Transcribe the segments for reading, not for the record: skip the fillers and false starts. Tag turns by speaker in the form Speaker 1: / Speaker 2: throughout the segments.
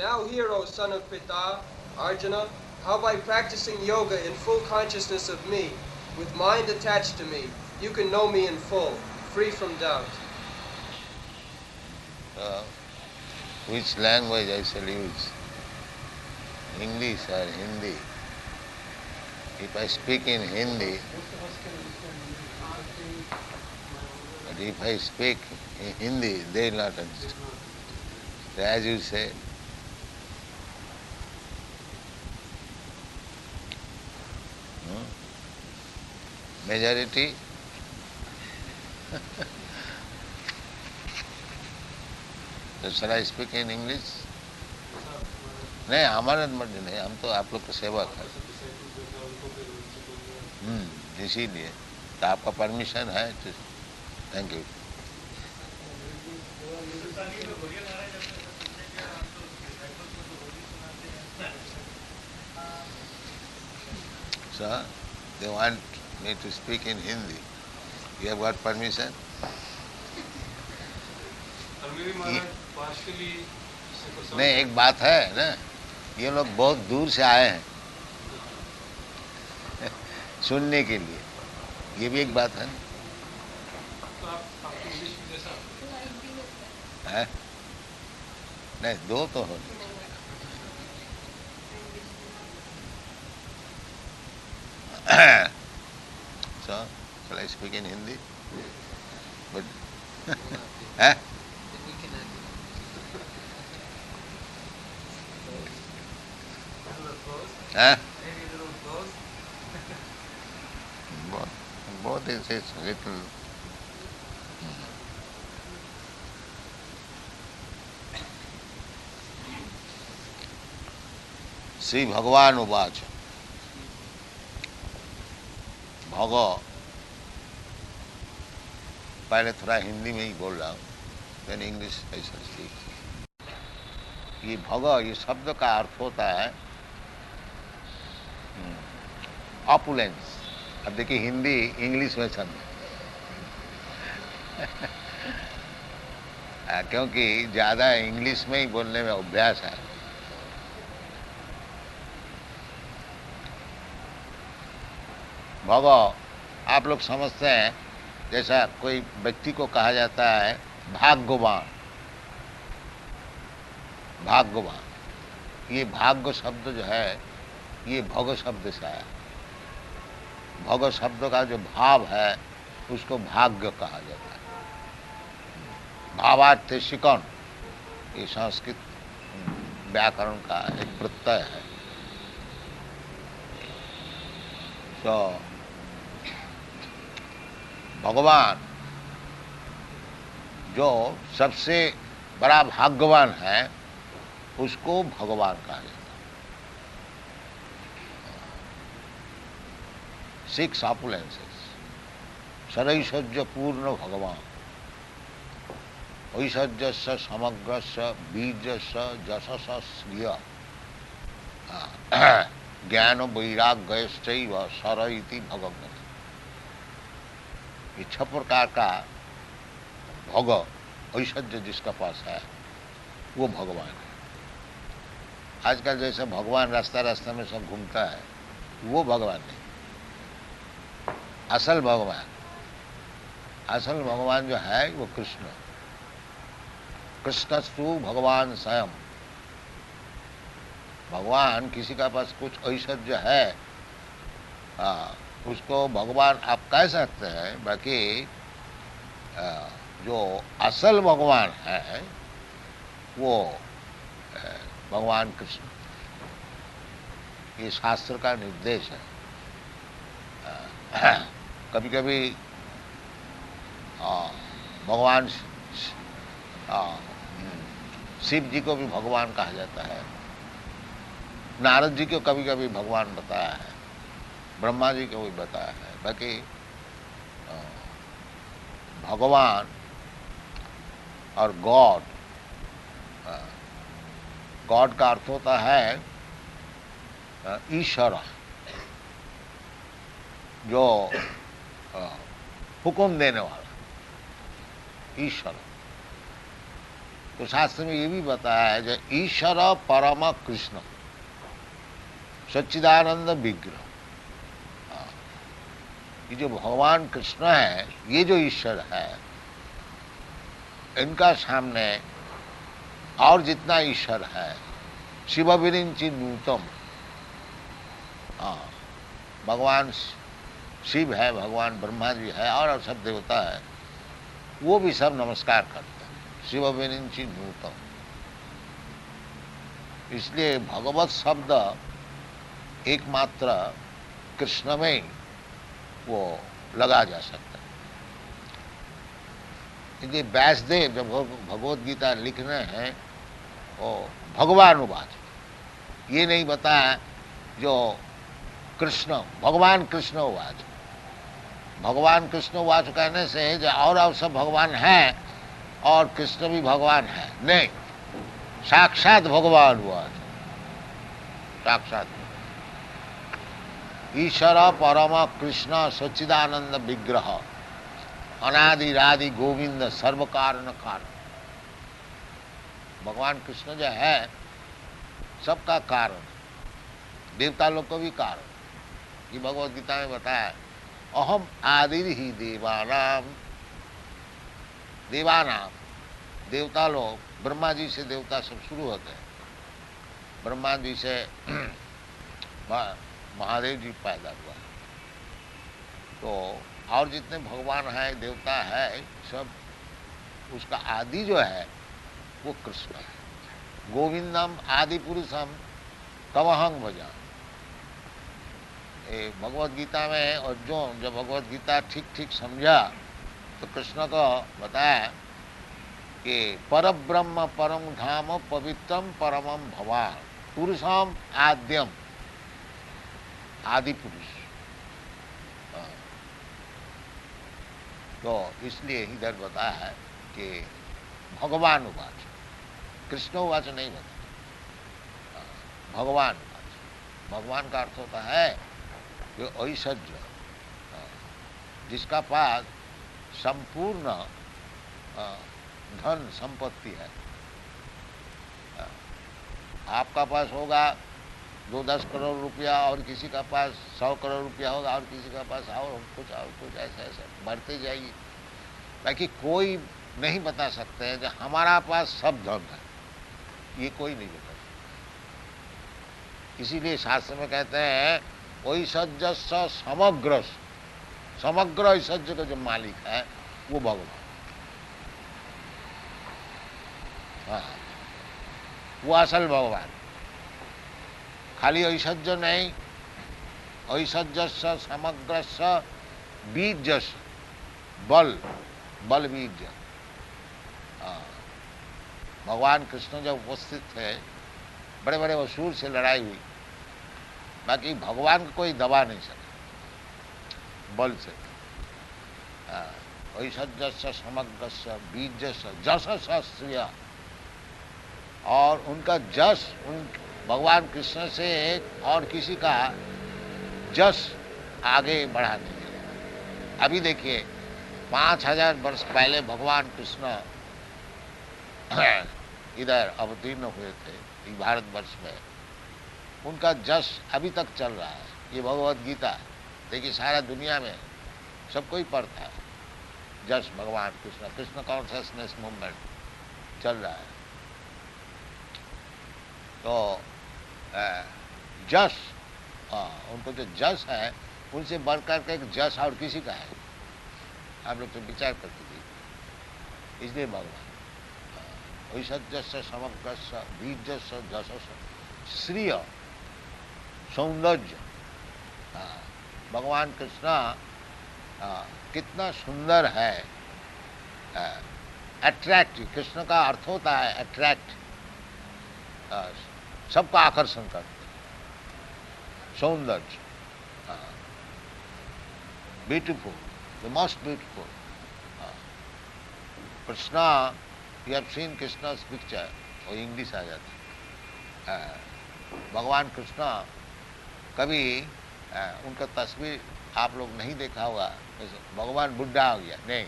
Speaker 1: Now hear, O son of Pita, Arjuna, how by practicing yoga in full consciousness of me, with mind attached to me, you can know me in full, free from doubt.
Speaker 2: Which language I shall use? English or Hindi? If I speak in Hindi, but if I speak in Hindi, they will not understand. So as you say, majority so shall I speak in English? नहीं हमारे मर्जी नहीं, हम तो आप लोग का सेवा कर, इसीलिए तो आपका परमिशन है तो thank you. Sir, they want me to speak in Hindi. You have got permission? नहीं, एक बात है ना, ये लोग बहुत दूर से आए हैं सुनने के लिए, ये भी एक बात है ना. है? नहीं, दो तो हो. So, shall I speak in Hindi? But, eh? Eh? Both is little. Shri भगवान उवाच. भगो, पहले थोड़ा हिंदी में ही बोल रहा हूँ, देन इंग्लिश ऐसा सीख. ये भगो, ये शब्द का अर्थ होता है ऑपुलेंस. अब देखिए हिंदी इंग्लिश में समझ क्योंकि ज़्यादा इंग्लिश में ही बोलने में अभ्यास है. भगो, आप लोग समझते हैं जैसा कोई व्यक्ति को कहा जाता है भाग्यवान. भाग्यवान, ये भाग्य शब्द जो है ये भग शब्द से आया. भग शब्द का जो भाव है उसको भाग्य कहा जाता है. भावार्थ शिकन, ये संस्कृत व्याकरण का एक प्रत्यय है. तो भगवान जो सबसे बड़ा भाग्यवान है उसको भगवान कहा जाता है. 6 opulences. सरैश्वर्य पूर्ण भगवान, ऐश्वर्यस्य समग्रस्य वीर्यस्य यशस्य श्रिय ज्ञान वैराग्यश्चैव सर इति भगवान. ये 6 प्रकार का भोग ऐश्वर्य जिसका पास है वो भगवान है. आजकल जैसे भगवान रास्ता रास्ता में सब घूमता है वो भगवान नहीं. असल भगवान जो है वो कृष्ण. कृष्णस्तु भगवान स्वयं. भगवान किसी का पास कुछ ऐश्वर्य है उसको भगवान आप कह सकते हैं, बाकी जो असल भगवान है वो भगवान कृष्ण. ये शास्त्र का निर्देश है. कभी कभी भगवान शिव जी को भी भगवान कहा जाता है. नारद जी को कभी कभी भगवान बताया है, ब्रह्मा जी को भी बताया है. बाकी भगवान और गॉड, गॉड का अर्थ होता है ईश्वर, जो हुक्म देने वाला ईश्वर. तो शास्त्र में ये भी बताया है जो ईश्वर परम कृष्ण सच्चिदानंद विग्रह, ये जो भगवान कृष्ण है, ये जो ईश्वर है, इनका सामने और जितना ईश्वर है, शिव विरिंचि नूतम, भगवान शिव है, भगवान ब्रह्मा जी है और सब देवता है, वो भी सब नमस्कार करते हैं, शिव विरिंचि नूतम। इसलिए भगवत शब्द एकमात्र कृष्ण में ही वो लगा जा सकता है। इसलिए व्यासदेव जब भगवत गीता लिख रहे हैं वो भगवानुवाच, ये नहीं बताया जो कृष्ण भगवान कृष्ण उवाच। भगवान कृष्ण उवाच कहने से जो और सब भगवान हैं और कृष्ण भी भगवान है, नहीं, साक्षात भगवान उवाच, साक्षात ईश्वर परम कृष्ण सच्चिदानंद विग्रह अनादि रादि गोविंद सर्व कारण कारण। भगवान कृष्ण जो है सबका कारण, देवता लोग को भी कारण। ये भगवत गीता में बताया, अहम आदिर ही देवानाम, देवानाम देवता लोग, ब्रह्मा जी से देवता सब शुरू होते हैं। ब्रह्मा जी से महादेव जी पैदा हुआ, तो और जितने भगवान है देवता है सब, उसका आदि जो है वो कृष्ण है। गोविंदम आदि पुरुषम तमहंग भजा। भगवत गीता में अर्जुन जब भगवत गीता ठीक ठीक समझा तो कृष्ण को बताया कि पर ब्रह्म परम धाम पवित्रम परमम भवान पुरुषम आद्यम, आदि पुरुष। तो इसलिए इधर बताया है कि भगवान उवाच, कृष्ण उवाच नहीं बताया, भगवान उवाच। भगवान का अर्थ होता है कि ऐश्वर्य, जिसका पास संपूर्ण धन संपत्ति है। आपका पास होगा 2-10 करोड़ रुपया और किसी का पास 100 करोड़ रुपया होगा और किसी का पास और कुछ ऐसा ऐसा बढ़ते जाइए। बाकी कोई नहीं बता सकते हैं कि हमारा पास सब धन है, ये कोई नहीं बता सकता। इसीलिए शास्त्र में कहते हैं ऐश्वर्य समग्र, समग्र ऐश्वर्य का जो मालिक है वो भगवान। हाँ, वो असल भगवान। खाली ऐश्वर्य नहीं, ऐश्वर्य समग्र बीज, बल, बल बीज। भगवान कृष्ण जब उपस्थित थे, बड़े बड़े असुर से लड़ाई हुई, बाकी भगवान को कोई दबा नहीं सका बल से। ऐश्वर्य समग्र बीज जस श्रिय, और उनका जस, उन भगवान कृष्ण से और किसी का जस आगे बढ़ा दिया। अभी देखिए 5000 वर्ष पहले भगवान कृष्ण इधर अवतीर्ण हुए थे भारतवर्ष में, उनका जस अभी तक चल रहा है। ये भगवत गीता देखिए सारा दुनिया में सब कोई पढ़ता है, जस भगवान कृष्ण, कृष्ण कॉन्शियसनेस मूवमेंट चल रहा है। तो जस, उनको जो जस है उनसे बढ़कर के एक जस और किसी का है, आप लोग तो विचार करके देखिए। इसलिए भगवान ऐश्वर्य समग्र बीज जस श्रिय सौंदर्य, भगवान कृष्ण कितना सुंदर है। अट्रैक्टिव, कृष्ण का अर्थ होता है अट्रैक्ट, सबका आकर्षण करते, सौंदर्य, beautiful, the most beautiful. Krishna, you have seen Krishna's picture, और इंग्लिश आ जाती है। भगवान कृष्ण कभी उनका तस्वीर आप लोग नहीं देखा होगा, भगवान बुढ़ा हो गया नहीं,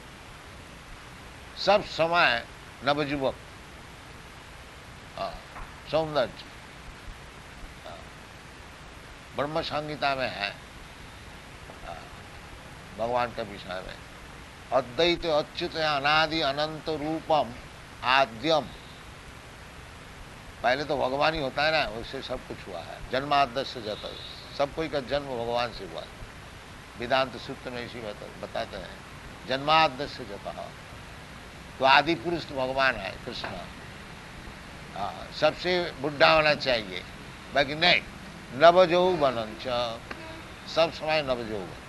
Speaker 2: सब समय नवजुवक, सौंदर्य ब्रह्म संहिता में है भगवान के विषय में। अद्वैत अच्युत अनादि अनंत रूपम आद्यम। पहले तो भगवान ही होता है ना, उससे सब कुछ हुआ है। जन्माद्यस्य जत, सब कोई का जन्म भगवान से हुआ है। वेदांत सूत्र में इसी बताते हैं जन्माद्यस्य जत। तो आदि पुरुष तो भगवान है कृष्ण। सबसे बुढ़ा होना चाहिए, बाकी नहीं। नवजौवन सब समय नवजौवन।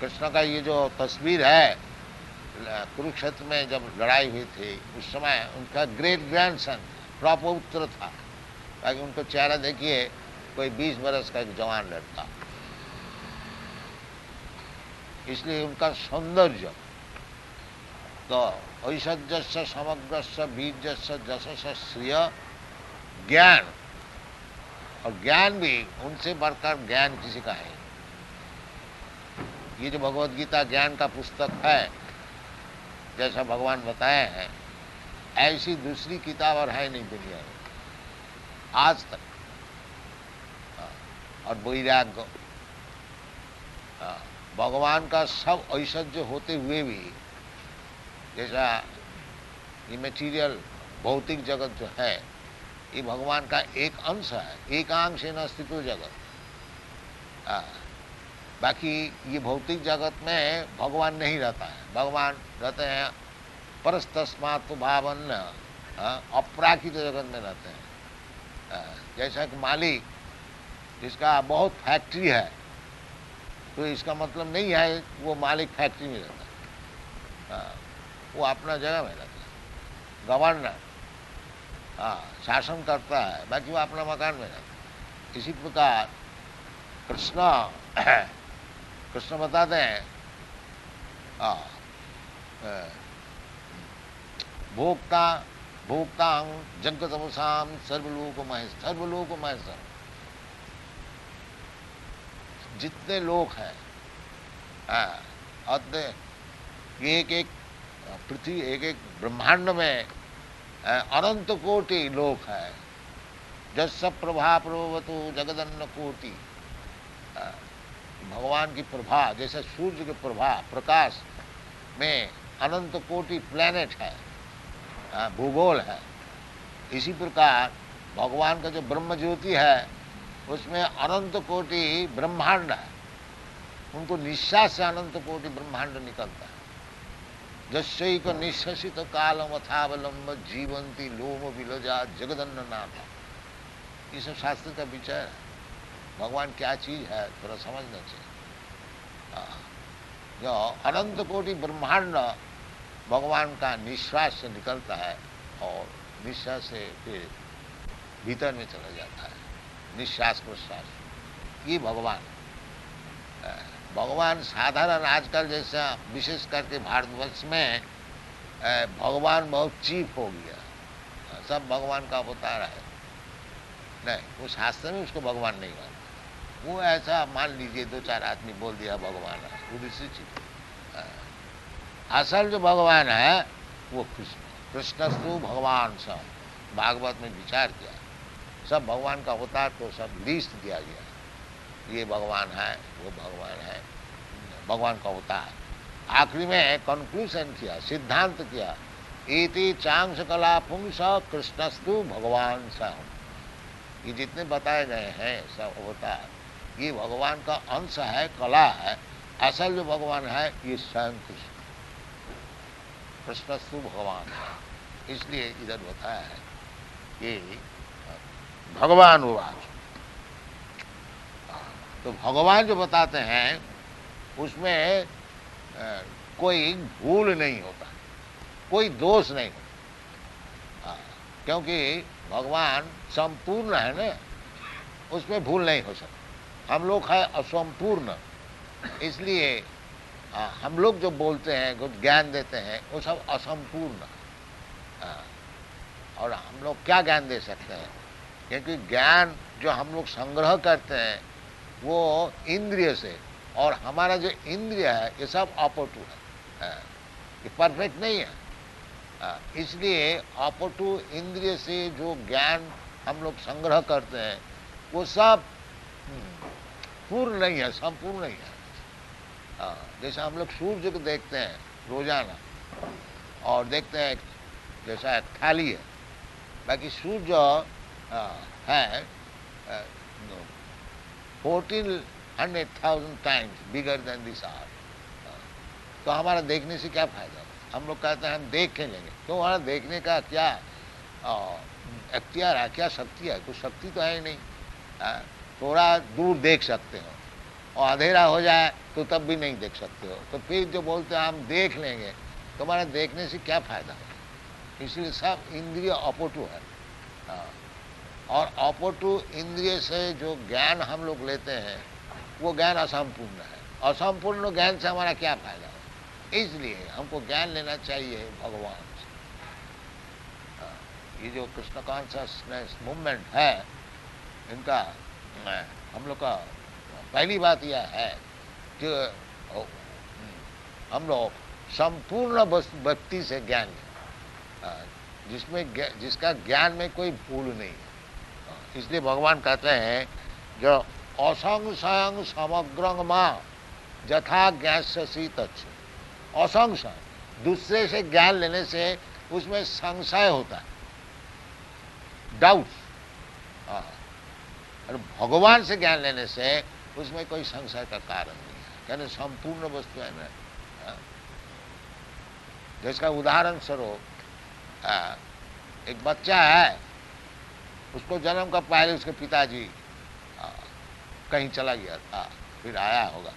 Speaker 2: कृष्ण का ये जो तस्वीर है, कुरुक्षेत्र में जब लड़ाई हुई थी उस समय उनका ग्रेट ग्रैंडसन प्रपौत्र था, ताकि उनको चेहरा देखिए कोई 20 बरस का एक जवान लड़का, इसलिए उनका सौंदर्य। तो ऐश्वर्यस्य समग्रस्य बीजस्य जशस्य श्रिय ज्ञान, और ज्ञान भी उनसे बढ़कर ज्ञान किसी का है। ये जो भगवत गीता ज्ञान का पुस्तक है, जैसा भगवान बताए हैं, ऐसी दूसरी किताब और है नहीं दुनिया में आज तक। और वैराग्य, भगवान का सब ऐश्वर्य होते हुए भी, जैसा ये मटीरियल भौतिक जगत जो है, ये भगवान का एक अंश है। एकांश न अस्तित्व जगत। बाकी ये भौतिक जगत में भगवान नहीं रहता है। भगवान रहते हैं परस्तस्मात् भावन, अपराकृत जगत में रहते हैं। जैसा कि मालिक जिसका बहुत फैक्ट्री है, तो इसका मतलब नहीं है वो मालिक फैक्ट्री में रहता है। वो अपना जगह में रहता है। गवर्नर शासन करता है, बाकी वो अपना मकान में रहता है। इसी प्रकार कृष्ण बताते हैं भोक्ता भोक्तां जगतमसाम सर्वलोक महेश्वर। जितने लोग हैं, एक एक पृथ्वी, एक एक ब्रह्मांड में अनंत कोटि लोक है। जस प्रभा प्रभवतु जगदन्न कोटि। भगवान की प्रभा, जैसे सूर्य की प्रभा प्रकाश में अनंत कोटि प्लैनेट है, भूगोल है। इसी प्रकार भगवान का जो ब्रह्म ज्योति है, उसमें अनंत कोटि ब्रह्मांड है। उनको निश्वास से अनंत कोटि ब्रह्मांड निकलता है। जस्यैक निश्वसित कालम अथावलंब जीवंती लोम विलजा जगदन्न नाम। ये सब शास्त्र का विचार है। भगवान क्या चीज है थोड़ा समझना चाहिए। जो अनंत कोटि ब्रह्मांड भगवान का निश्वास से निकलता है, और निश्वास से फिर भीतर में चला जाता है। निश्वास प्रश्वास, ये भगवान साधारण आजकल जैसा विशेष करके भारतवर्ष में भगवान बहुत चीप हो गया। सब भगवान का अवतार है। नहीं, वो शास्त्र में उसको भगवान नहीं मानता। वो ऐसा मान लीजिए 2-4 आदमी बोल दिया भगवान है, वो दूसरी चीज। असल जो भगवान है वो कृष्णस्तु भगवान। सब भागवत में विचार किया, सब भगवान का अवतार को सब लिस्ट दिया गया। ये भगवान है, वो भगवान है, भगवान का अवतार। आखिरी में कंक्लूजन किया, सिद्धांत किया, इति चांस कला पुंस कृष्णस्तु भगवान स। ये जितने बताए गए हैं सब अवतार, ये भगवान का अंश है, कला है। असल जो भगवान है ये स्वयं कृष्णस्तु भगवान है। इसलिए इधर बताया है कि भगवान उवाच। तो भगवान जो बताते हैं उसमें कोई भूल नहीं होता, कोई दोष नहीं होता। क्योंकि भगवान संपूर्ण है ना, उसमें भूल नहीं हो सकती। हम लोग है असंपूर्ण, इसलिए हम लोग जो बोलते हैं, कुछ ज्ञान देते हैं, वो सब असंपूर्ण। और हम लोग क्या ज्ञान दे सकते हैं? क्योंकि ज्ञान जो हम लोग संग्रह करते हैं वो इंद्रिय से, और हमारा जो इंद्रिय है ये सब अपटू है, ये परफेक्ट नहीं है। इसलिए अपटु इंद्रिय से जो ज्ञान हम लोग संग्रह करते हैं वो सब पूर्ण नहीं है, संपूर्ण नहीं है। जैसे हम लोग सूर्य को देखते हैं रोजाना और देखते हैं जैसा एक थाली है, बाकी सूर्य है 1400,000 times bigger than this are. तो हमारा देखने से क्या फायदा? हम लोग कहते हैं हम देख के लेंगे, तो हमारा देखने का क्या अख्तियार है, क्या शक्ति है? कुछ शक्ति तो है ही नहीं। थोड़ा दूर देख सकते हो और अंधेरा हो जाए तो तब भी नहीं देख सकते हो। तो फिर जो बोलते हैं हम देख लेंगे, तो हमारा देखने से क्या फायदा है? इसलिए सब इंद्रिय अपटु है। और अपटु इंद्रिय से जो ज्ञान हम लोग लेते हैं वो ज्ञान असंपूर्ण है। असंपूर्ण ज्ञान से हमारा क्या फायदा है? इसलिए हमको ज्ञान लेना चाहिए भगवान से। ये जो कृष्ण कॉन्शसनेस मूवमेंट है, इनका हम लोग का पहली बात यह है कि हम लोग संपूर्ण व्यक्ति से ज्ञान लें, जिसका ज्ञान में कोई भूल नहीं है। इसलिए भगवान कहते हैं जो असंशयं समग्रं मां यथा ज्ञास्यसि तच्छ। असंशय, दूसरे से ज्ञान लेने से उसमें संशय होता है, डाउट। और भगवान से ज्ञान लेने से उसमें कोई संशय का कारण नहीं है, यानी संपूर्ण वस्तु है ना। जिसका उदाहरण स्वरूप एक बच्चा है, उसको जन्म का पहले उसके पिताजी कहीं चला गया था, फिर आया होगा,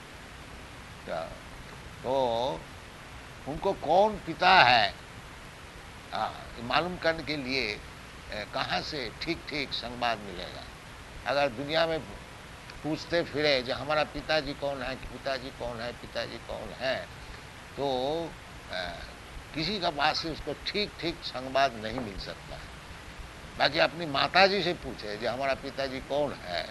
Speaker 2: तो उनको कौन पिता है मालूम करने के लिए कहाँ से ठीक ठीक संवाद मिलेगा? अगर दुनिया में पूछते फिरे जो हमारा पिताजी कौन है, पिताजी कौन है, पिताजी कौन है, तो किसी का पास से उसको ठीक ठीक संवाद नहीं मिल सकता है। बाकी अपनी माताजी से पूछे जो हमारा पिताजी कौन है,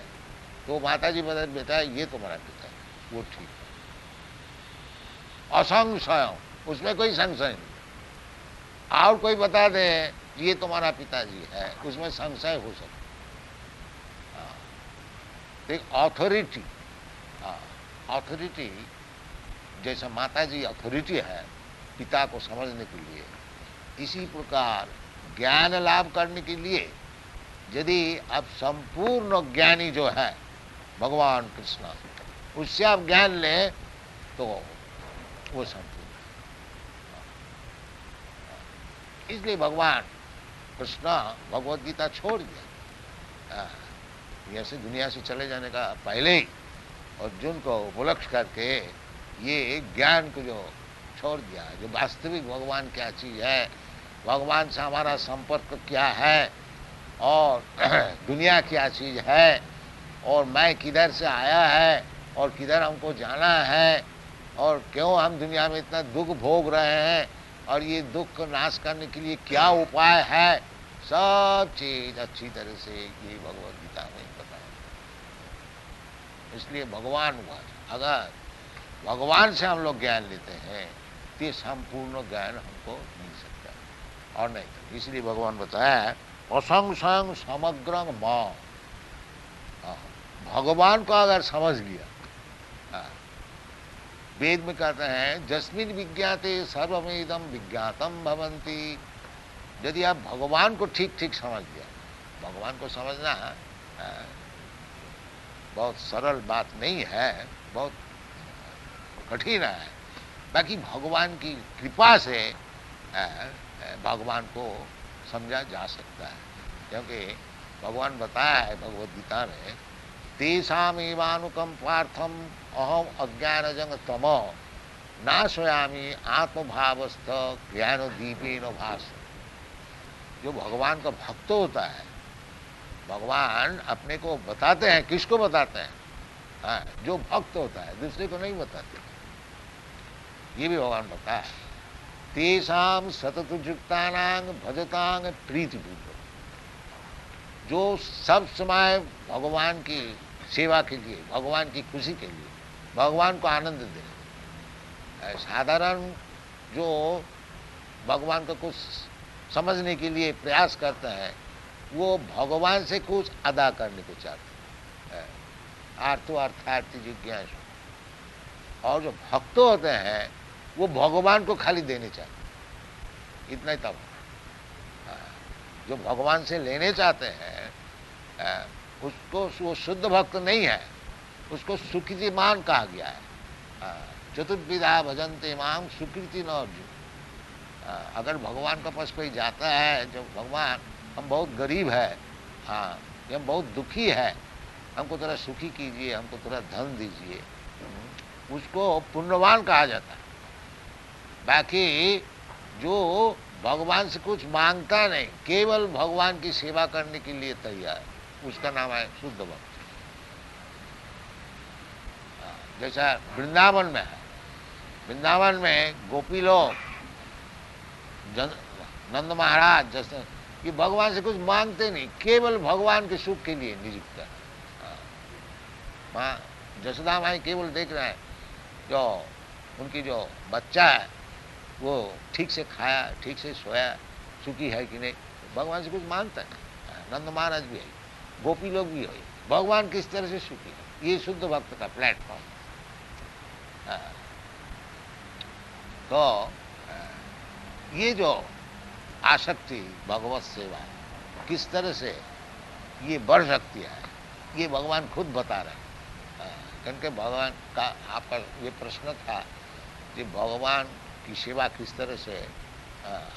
Speaker 2: तो माताजी बता बेटा ये तुम्हारा पिता है, वो ठीक है। असंशय, उसमें कोई संशय नहीं। और कोई बता दे ये तुम्हारा पिताजी है, उसमें संशय हो सकता। अथॉरिटी, अथॉरिटी जैसा माताजी अथॉरिटी है पिता को समझने के लिए, इसी प्रकार ज्ञान लाभ करने के लिए यदि आप संपूर्ण ज्ञानी जो है भगवान कृष्ण, उससे आप ज्ञान लें तो वो संपूर्ण है। इसलिए भगवान कृष्ण भगवद गीता छोड़ दिया, ऐसे दुनिया से चले जाने का पहले ही अर्जुन को उपलक्ष्य करके ये ज्ञान को जो छोड़ दिया, जो वास्तविक भगवान क्या चीज है, भगवान से हमारा संपर्क क्या है, और दुनिया क्या चीज है, और मैं किधर से आया है और किधर हमको जाना है, और क्यों हम दुनिया में इतना दुख भोग रहे हैं, और ये दुख को नाश करने के लिए क्या उपाय है, सब चीज अच्छी तरह से ये भगवद गीता में बताया। इसलिए भगवान अगर भगवान से हम लोग ज्ञान लेते हैं तो ये संपूर्ण ज्ञान हमको मिल सकता है, और नहीं तो। इसलिए भगवान बताया असंशयं समग्रं मां। भगवान को अगर समझ लिया, वेद में कहते हैं जस्मिन् विज्ञाते सर्वमेदं विज्ञातम भवन्ति। यदि आप भगवान को ठीक ठीक समझ लिया, भगवान को समझना बहुत सरल बात नहीं है, बहुत कठिन है। बाकी भगवान की कृपा से भगवान को समझा जा सकता है, क्योंकि भगवान बताया है भगवद गीता में तेषामेवानुकंपार्थम अहम अज्ञानजं तमो नाशयामि आत्मभावस्थ ज्ञानदीपेन भास। जो भगवान का भक्त होता है, भगवान अपने को बताते हैं, किसको बताते हैं? जो भक्त होता है, दूसरे को नहीं बताते। ये भी भगवान बताया तेषाम सततयुक्तानां भजतांग प्रीतिपूर्वक। जो सब समय भगवान की सेवा के लिए, भगवान की खुशी के लिए, भगवान को आनंद दे। साधारण जो भगवान को कुछ समझने के लिए प्रयास करते हैं, वो भगवान से कुछ अदा करने को चाहते हैं, आर्थो अर्थार्थी जिज्ञासु। और जो भक्त होते हैं वो भगवान को खाली देने चाहते हैं, इतना ही तब। जो भगवान से लेने चाहते हैं उसको वो शुद्ध भक्त नहीं है, उसको सुकृतिमान कहा गया है। चतुर्विधा भजन्ते मां सुकृति न अर्जुन। अगर भगवान के पास कोई जाता है, जो भगवान हम बहुत गरीब है, हाँ हम बहुत दुखी है, हमको थोड़ा सुखी कीजिए, हमको थोड़ा धन दीजिए, उसको पुण्यवान कहा जाता है। बाकी जो भगवान से कुछ मांगता नहीं, केवल भगवान की सेवा करने के लिए तैयार, उसका नाम है शुद्ध भक्त। जैसा वृंदावन में है, वृंदावन में गोपी लोग, नंद महाराज जैसे, कि भगवान से कुछ मांगते नहीं, केवल भगवान के सुख के लिए नियुक्त है। माँ जसोदा माई केवल देख रहे हैं जो उनकी जो बच्चा है वो ठीक से खाया, ठीक से सोया, सुखी है कि नहीं, भगवान से कुछ मांगता है। नंद महाराज भी है, गोपी लोग भी है, भगवान किस तरह से सुखी है, ये शुद्ध भक्त का प्लेटफॉर्म। तो ये जो आसक्ति भगवत सेवा किस तरह से ये बढ़ सकती है, ये भगवान खुद बता रहे हैं। क्योंकि भगवान का आपका ये प्रश्न था कि भगवान की सेवा किस तरह से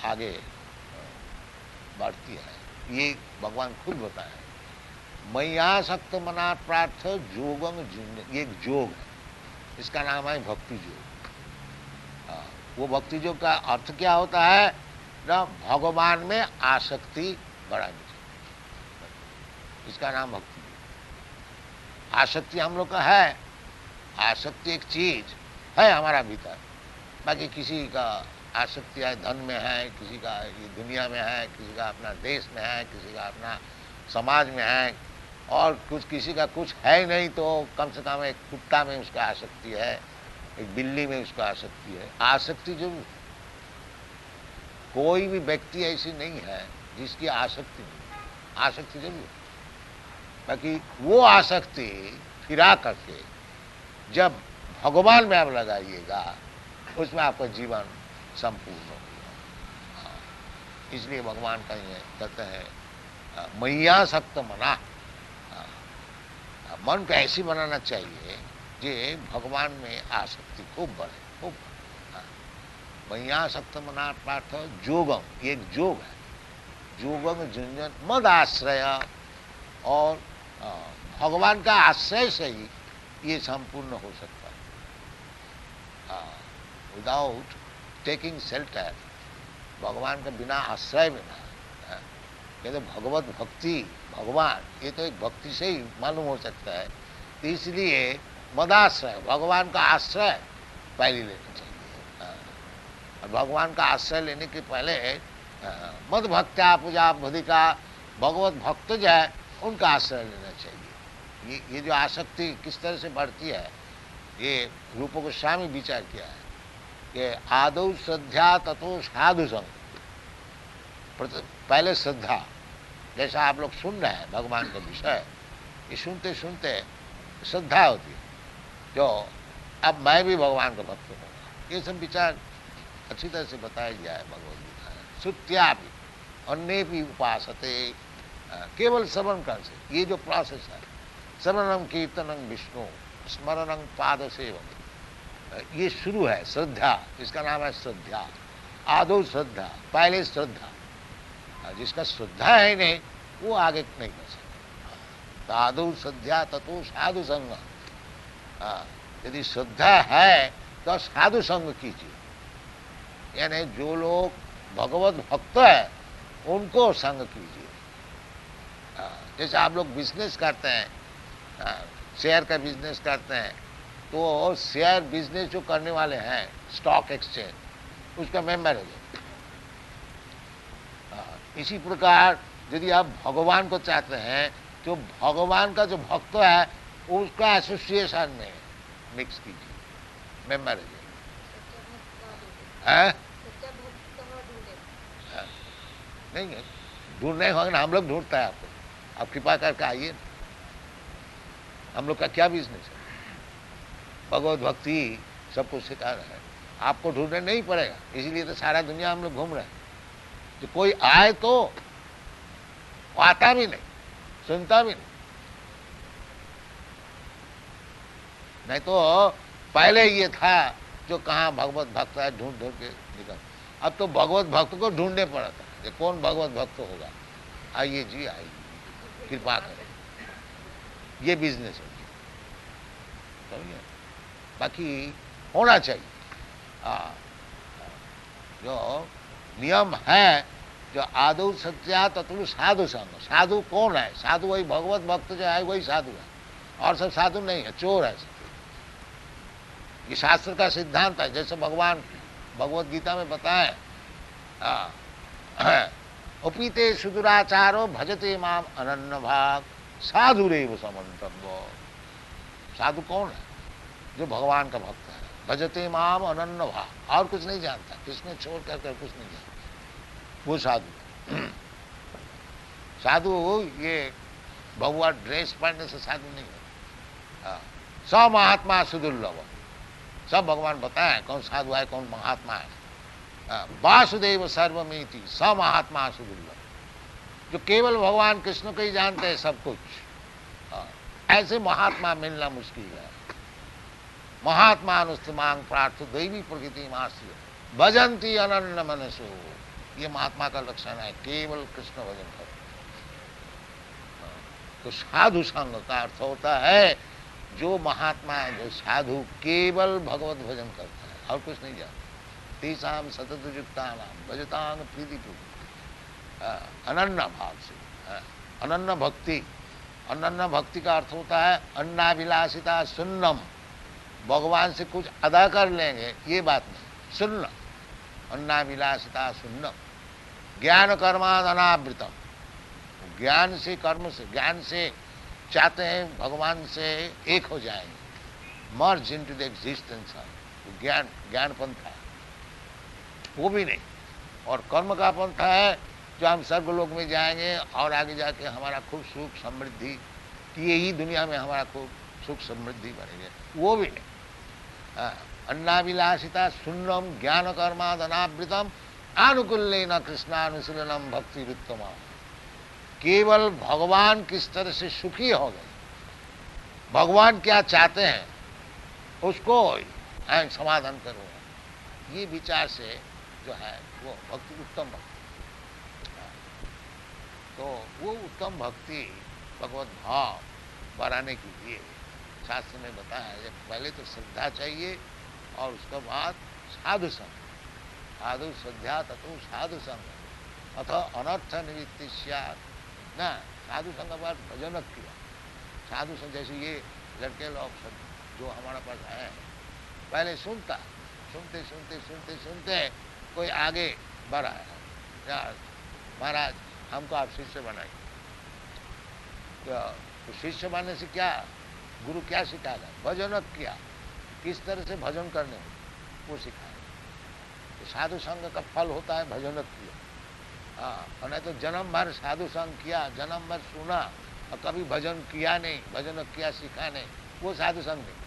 Speaker 2: आगे बढ़ती है, ये भगवान खुद बताए। मय्यासक्त मना प्रार्थ जोगम जुन, ये एक जोग है, इसका नाम है भक्ति योग। वो भक्ति योग का अर्थ क्या होता है ना, भगवान में आसक्ति बढ़ानी चाहिए, इसका नाम भक्ति योग। आसक्ति हम लोग का है, आसक्ति एक चीज है हमारा भीतर, बाकी किसी का आसक्ति है धन में है, किसी का ये दुनिया में है, किसी का अपना देश में है, किसी का अपना समाज में है, और कुछ किसी का कुछ है नहीं तो कम से कम एक कुत्ता में उसका आसक्ति है, एक बिल्ली में उसका आसक्ति है। आसक्ति जरूर, कोई भी व्यक्ति ऐसी नहीं है जिसकी आसक्ति नहीं, आसक्ति जरूर। बाकी वो आसक्ति फिरा करके जब भगवान में आप लगाइएगा, उसमें आपका जीवन संपूर्ण हो गया। इसलिए भगवान कहेंगे, कहते हैं मय्यासक्त मना, मन को ऐसी बनाना चाहिए कि भगवान में आसक्ति खूब बढ़े, खूब। मय्यासक्त मना पार्थ जोगम, ये एक जोग है, जोगम झुंझन मद आश्रय, और भगवान का आश्रय से ही ये संपूर्ण हो सकता है। विदाउट टेकिंग शेल्टर, भगवान के बिना आश्रय बिना, कहते भगवत भक्ति, भगवान ये तो एक भक्ति से ही मालूम हो सकता है। तो इसलिए मदाश्रय, भगवान का आश्रय पहले लेना चाहिए। और भगवान का आश्रय लेने के पहले मद भक्त्या पूजा भदिका, भगवत भक्त जो है उनका आश्रय लेना चाहिए। ये जो आसक्ति किस तरह से बढ़ती है, ये रूप गोस्वामी विचार किया है कि आदौ श्रद्धा ततो साधु संग। पहले श्रद्धा, जैसा आप लोग सुन रहे हैं भगवान का विषय, ये सुनते सुनते श्रद्धा होती है, जो अब मैं भी भगवान का भक्त हूँ। ये सब विचार अच्छी तरह से बताया गया है भगवद गीता में। श्रुत्या भी अन्य भी उपासते, केवल श्रवण कर से, ये जो प्रोसेस है, श्रवणम कीर्तनम विष्णु स्मरणम पाद सेवन, ये शुरू है श्रद्धा, इसका नाम है श्रद्धा। आदौ श्रद्धा, पहले श्रद्धा, जिसका श्रद्धा है नहीं वो आगे नहीं कर सकता। तो आदौ श्रद्धा ततो साधु संग, यदि श्रद्धा है तो साधु संग कीजिए, यानी जो लोग भगवत भक्त है उनको संग कीजिए। जैसे आप लोग बिजनेस करते हैं, शेयर का बिजनेस करते हैं, तो शेयर बिजनेस जो करने वाले हैं स्टॉक एक्सचेंज, उसका मेंबर हो जाए। इसी प्रकार यदि आप भगवान को चाहते हैं तो भगवान का जो भक्त है उसका एसोसिएशन में मिक्स कीजिए, मेंबर हो जाए। नहीं है, ढूंढने होगा ना, हम लोग ढूंढता है आपको, आप कृपा करके आइए, हम लोग का क्या बिजनेस है, भगवत भक्ति सबको सिखा रहा है, आपको ढूंढने नहीं पड़ेगा, इसीलिए तो सारा दुनिया हम लोग घूम रहे हैं। जो कोई आए तो वो आता भी नहीं, सुनता भी नहीं, नहीं तो पहले ये था जो कहाँ भगवत भक्त है ढूंढ ढूंढ के निकल, अब तो भगवत भक्त को ढूंढने पड़ा था, ये कौन भगवत भक्त होगा, आइए जी आइए, कृपा करें, ये बिजनेस है, समझिए। बाकी होना चाहिए, जो नियम है, जो आदौ सत्या तत्व साधु संग, साधु कौन है, साधु वही भगवत भक्त जो है वही साधु है, और सब साधु नहीं है, चोर है सब। ये शास्त्र का सिद्धांत है, जैसे भगवान भगवत गीता में बताए, उपीते सुदुराचारो भजते माम अनन्य भाग साधुरेव समन्तव्य। साधु कौन है, जो भगवान का भक्त है, भजते माम अनन्य भाग, और कुछ नहीं जानता, किसने छोड़ कर कुछ नहीं जानता, वो साधु। साधु ये भगवा ड्रेस पहनने से साधु नहीं है, स महात्मा सुदुर्लभ, सब भगवान बताए कौन साधु है कौन महात्मा है। वासुदेव सर्वमिति स महात्मा सुदुर्लभ, जो केवल भगवान कृष्ण को ही जानते हैं सब कुछ, ऐसे महात्मा मिलना मुश्किल है। महात्मा अनुस्तमांग प्रार्थ दैवी प्रकृति मास्य भजंती अनन्य मनसो, ये महात्मा का लक्षण है, केवल कृष्ण भजन करो। तो साधु संग का अर्थ होता है जो महात्मा है, जो साधु केवल भगवत भजन करता है और कुछ नहीं जानता, तेसाम सतत युक्ता नाम भजतांग प्रीतिपूर्वक, अनन्य भाव से, अनन्य भक्ति। अनन्य भक्ति का अर्थ होता है अन्नाभिलाषिता सुन्नम, भगवान से कुछ अदा कर लेंगे ये बात नहीं, सुन्न, अन्नाभिलाषिता सुन्नम, ज्ञान कर्माद अनावृतम, ज्ञान से कर्म से, ज्ञान से चाहते हैं भगवान से एक हो जाएंगे, मर्ज इनटू द एग्जिस्टेंस, ज्ञान ज्ञान पंथा है वो भी नहीं, और कर्म का पंथा है जो हम स्वर्गलोक में जाएंगे और आगे जाके हमारा खूब सुख समृद्धि, कि यही दुनिया में हमारा खूब सुख समृद्धि बनेंगे, वो भी नहीं। अन्नाभिलाषिता सुन्नम ज्ञान कर्माद अनावृतम आनुकूल्येन कृष्णानुशीलनम भक्ति उत्तमा, केवल भगवान किस तरह से सुखी हो गए, भगवान क्या चाहते हैं उसको समाधान करो, ये विचार से जो है वो भक्ति उत्तम भक्ति। तो वो उत्तम भक्ति भगवत भाव बढ़ाने के लिए शास्त्र में बताया है, पहले तो श्रद्धा चाहिए और उसके बाद साधु संग, साधु श्रद्धा तथो साधु संग अथ अनर्थ निवृत्ति स्यात् ना, साधु संग बाद भजन किया, साधु संग जैसे ये लड़के लोग सब जो हमारे पास आए हैं, पहले सुनता, सुनते सुनते सुनते सुनते कोई आगे बढ़ा है, यार महाराज हमको आप शिष्य बनाइए, तो शिष्य बनने से क्या, गुरु क्या सिखाएगा, भजन किया, किस तरह से भजन करने वो सिखाएगा। तो साधु संग का फल होता है भजन किया, हाँ, नहीं तो जन्म भर साधु संग किया, जन्म भर सुना और कभी भजन किया नहीं, भजन किया सीखा नहीं, वो साधु संग नहीं।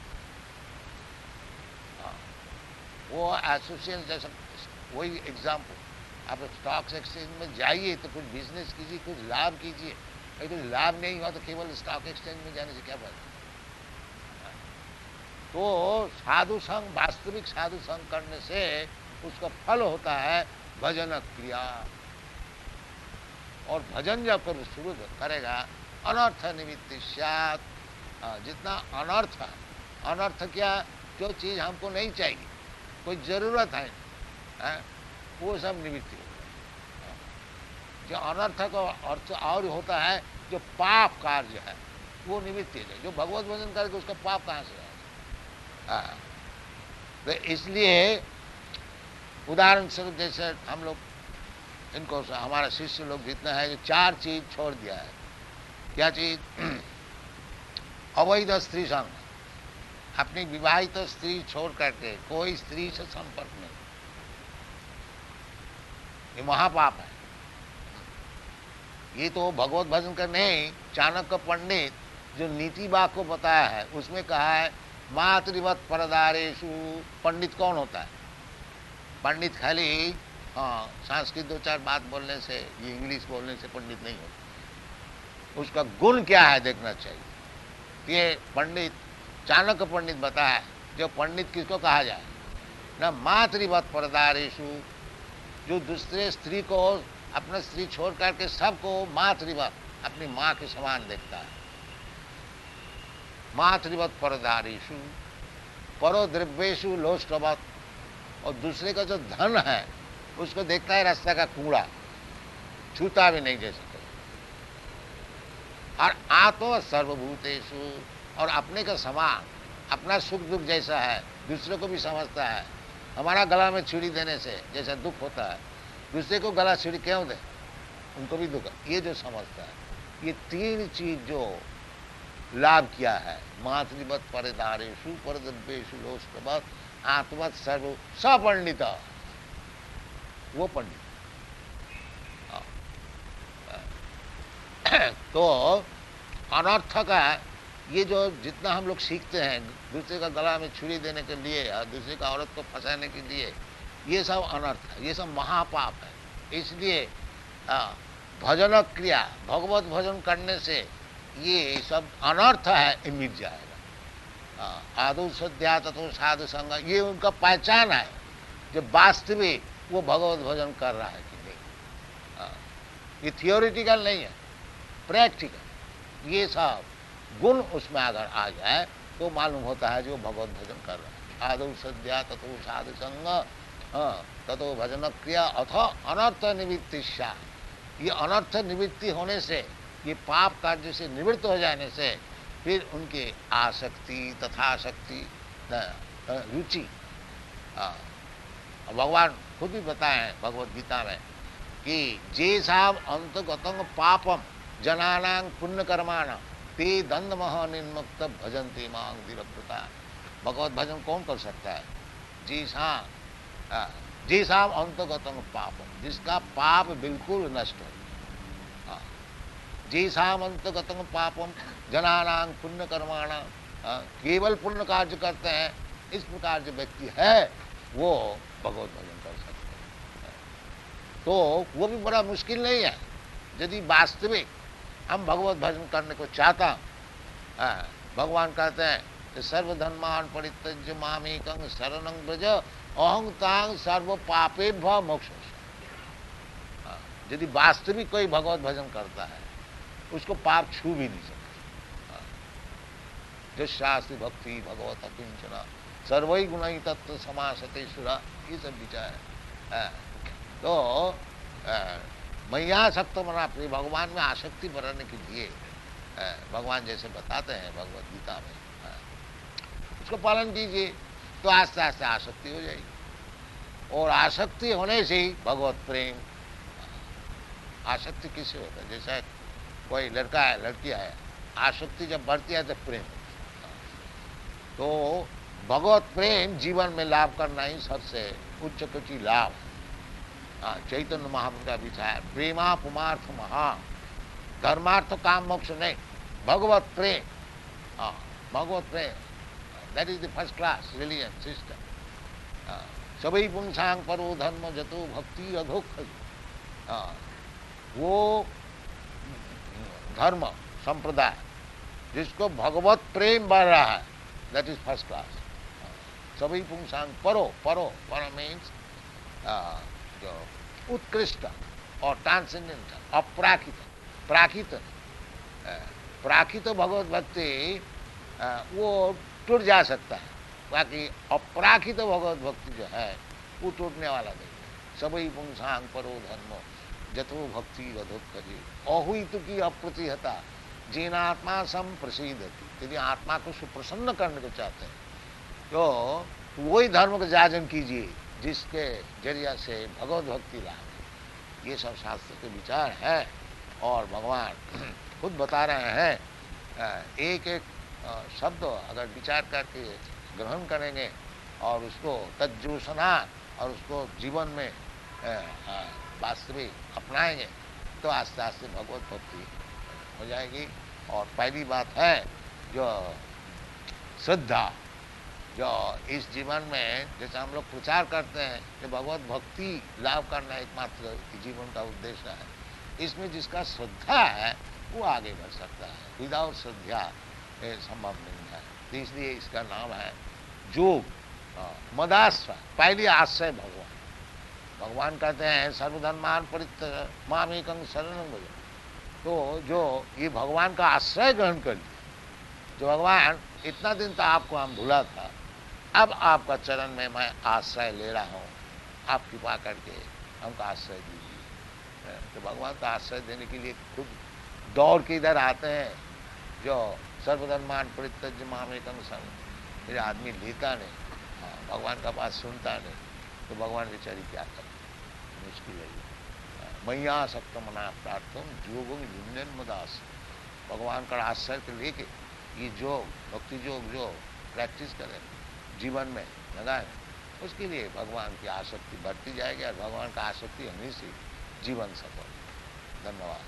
Speaker 2: हाँ, वो एसोसिएशन जैसा, वही एग्जाम्पल, आप स्टॉक एक्सचेंज में जाइए तो कुछ बिजनेस कीजिए, कुछ लाभ कीजिए, अगर कुछ लाभ नहीं हुआ तो केवल स्टॉक एक्सचेंज में जाने से क्या फायदा। तो साधु संग, वास्तविक साधु संग करने से उसका फल होता है भजन क्रिया, और भजन जब कर शुरू करेगा अनर्थ निवृत्ति स्यात्, जितना अनर्थ है, अनर्थ क्या, जो चीज हमको नहीं चाहिए, कोई जरूरत है, वो सब निवृत्ति होगा। जो अनर्थ का अर्थ और होता है जो पाप कार्य है वो निवृत्ति है, जो भगवत भजन करके उसका पाप कहाँ से आएगा। तो इसलिए उदाहरण स्वरूप जैसे हम लोग इनको, हमारा शिष्य लोग जितना है, जो 4 चीज छोड़ दिया है। क्या चीज? अवैध स्त्री संग, अपनी विवाहित स्त्री छोड़ करके कोई स्त्री से संपर्क नहीं, ये महापाप है। ये तो भगवत भजन का नहीं, चाणक्य पंडित जो नीति बाग को बताया है उसमें कहा है मातृवत परदारेशु। पंडित कौन होता है? पंडित खाली हाँ संस्कृत दो चार बात बोलने से, ये इंग्लिश बोलने से पंडित नहीं होता। उसका गुण क्या है देखना चाहिए। ये पंडित चाणक्य पंडित बताया है। जो पंडित किसको कहा जाए ना, मातृवत परदारेशु, जो दूसरे स्त्री को अपने स्त्री छोड़ करके सबको मातृवत अपनी माँ के समान देखता है। मातृवत परदारेशु परो द्रव्येशु लोष्टवत, और दूसरे का जो धन है उसको देखता है रास्ता का कूड़ा, छूता भी नहीं जैसे कोई। और आत्म सर्वभूतेषु, और अपने का समान, अपना सुख दुख जैसा है दूसरे को भी समझता है। हमारा गला में छुरी देने से जैसा दुख होता है, दूसरे को गला छुरी क्यों दे, उनको भी दुख, ये जो समझता है। ये तीन चीज जो लाभ किया है, मातृवत परिदारेषु परद्रव्येषु लोष्टवत आत्मवत सर्व सपंडित, वो पंडित। तो अनर्थ का ये जो जितना हम लोग सीखते हैं दूसरे का गला में छुरी देने के लिए और दूसरे का औरत को फंसाने के लिए, ये सब अनर्थ है, ये सब महापाप है। इसलिए भजन क्रिया, भगवत भजन करने से ये सब अनर्थ है, ये मिट जाएगा। आदौ सद्या तथो साधु संग, ये उनका पहचान है जो वास्तविक वो भगवत भजन कर रहा है कि नहीं। ये थियोरिटिकल नहीं है, प्रैक्टिकल। ये सब गुण उसमें अगर आ जाए तो मालूम होता है जो भगवत भजन कर रहा है। आदौ सद्या तथो साधु संग तथो भजन क्रिया अथ अनर्थ निवृत्तिशा, ये अनर्थ निवृत्ति होने से, ये पाप कार्य से निवृत्त हो जाने से फिर उनके आसक्ति तथाशक्ति रुचि, भगवान खुद भी बताए हैं भगवत गीता में कि जेसाम अंतगतं पापम जनानां पुण्य कर्माण ते दंड मह निर्मुक्त भजन्ति मां धीरव्रता। भगवत भजन कौन कर सकता है? जेसाम अंतगतं पापम, जिसका पाप बिल्कुल नष्ट हो। जेसाम अंतगतं पापम जनानां पुण्य कर्माण, केवल पुण्य कार्य करते हैं, इस प्रकार जो व्यक्ति है वो भगवत भजन कर सकते हैं। तो वो भी बड़ा मुश्किल नहीं है। यदि वास्तविक हम भगवत भजन करने को चाहता, भगवान कहते हैं सर्वधर्मान परित्यज्य मामेकं शरणं व्रज अहं तां सर्व पापेभ्यो मोक्षयिष्यामि। यदि वास्तविक कोई भगवत भजन करता है उसको पाप छू भी नहीं सकता। जो शास्त्री भक्ति भगवत किंचना सर्वै गुणै तत्व समासते सुरा, ये सब विचार है। तो मैयासक्त मना प्रिय, भगवान में आसक्ति बढ़ाने के लिए भगवान जैसे बताते हैं भगवत गीता में, उसको पालन कीजिए तो आस्ते आस्ते आसक्ति हो जाएगी। और आसक्ति होने से ही भगवत प्रेम, आसक्ति किससे होता है? जैसा कोई लड़का है लड़की है, आसक्ति जब बढ़ती है तो प्रेम, तो भगवत प्रेम जीवन में लाभ करना ही सबसे उच्च कोटि लाभ। चैतन्य महाप्रभु का विचार प्रेमा पुमार्थ महा, धर्मार्थ काम मोक्ष नहीं, भगवत प्रेम। भगवत प्रेम, that is the first class religion system. सभी पुंसांग परो धर्म जतो भक्ति अधोख, वो धर्म संप्रदाय जिसको भगवत प्रेम बढ़ रहा है, दैट इज फर्स्ट क्लास। सभी पुंसांग परो, पर मीन्स उत्कृष्ट और ट्रांसेंडेंट, अपराकित, प्राकृत। प्राकृत भगवत भक्ति वो टूट जा सकता है, बाकी अपराकृत भगवत भक्ति जो है वो टूटने वाला नहीं। सभी पुंसांग परो धर्म जतो भक्ति अधोत्कजी अहुत की अप्रतिहता जीनात्मा सम प्रसिद्धति। यदि आत्मा को सुप्रसन्न करने को चाहते हैं तो वही धर्म का जाजन कीजिए जिसके जरिया से भगवत भक्ति लाभ। ये सब शास्त्र के विचार है और भगवान खुद बता रहे हैं। एक एक शब्द अगर विचार करके ग्रहण करेंगे और उसको तज्जोसना और उसको जीवन में वास्तविक अपनाएंगे तो आस्ते आस्ते भगवत भक्ति हो जाएगी। और पहली बात है जो श्रद्धा, जो इस जीवन में जैसे हम लोग प्रचार करते हैं कि भगवत भक्ति लाभ करना एकमात्र जीवन का उद्देश्य है, इसमें जिसका श्रद्धा है वो आगे बढ़ सकता है, विदाउट श्रद्धा ये संभव नहीं है। तो इसलिए इसका नाम है योग, मदाश्रय, पहली आश्रय भगवान। भगवान कहते हैं सर्वधर्मान परित्यज्य मामेकं शरणं व्रज। तो जो ये भगवान का आश्रय ग्रहण कर लिया, जो भगवान इतना दिन तो आपको हम भूला था, अब आपका चरण में मैं आश्रय ले रहा हूँ, आप कृपा करके हमको आश्रय दीजिए। तो भगवान का आश्रय देने के लिए खुद दौड़ के इधर आते हैं। जो सर्वधर्मान परित्यज्य मामेकं शरणं, फिर आदमी लेता नहीं, भगवान का बात सुनता नहीं, तो भगवान बेचारी क्या करे, मुश्किल है। मैया सक्त मना प्रार्थम योगम युञ्जन मदास। भगवान का आश्रय को लेके ये योग, भक्ति योग जो प्रैक्टिस करें, जीवन में लगाए, उसके लिए भगवान की आसक्ति बढ़ती जाएगी और भगवान का आसक्ति होने से जीवन सफल। धन्यवाद।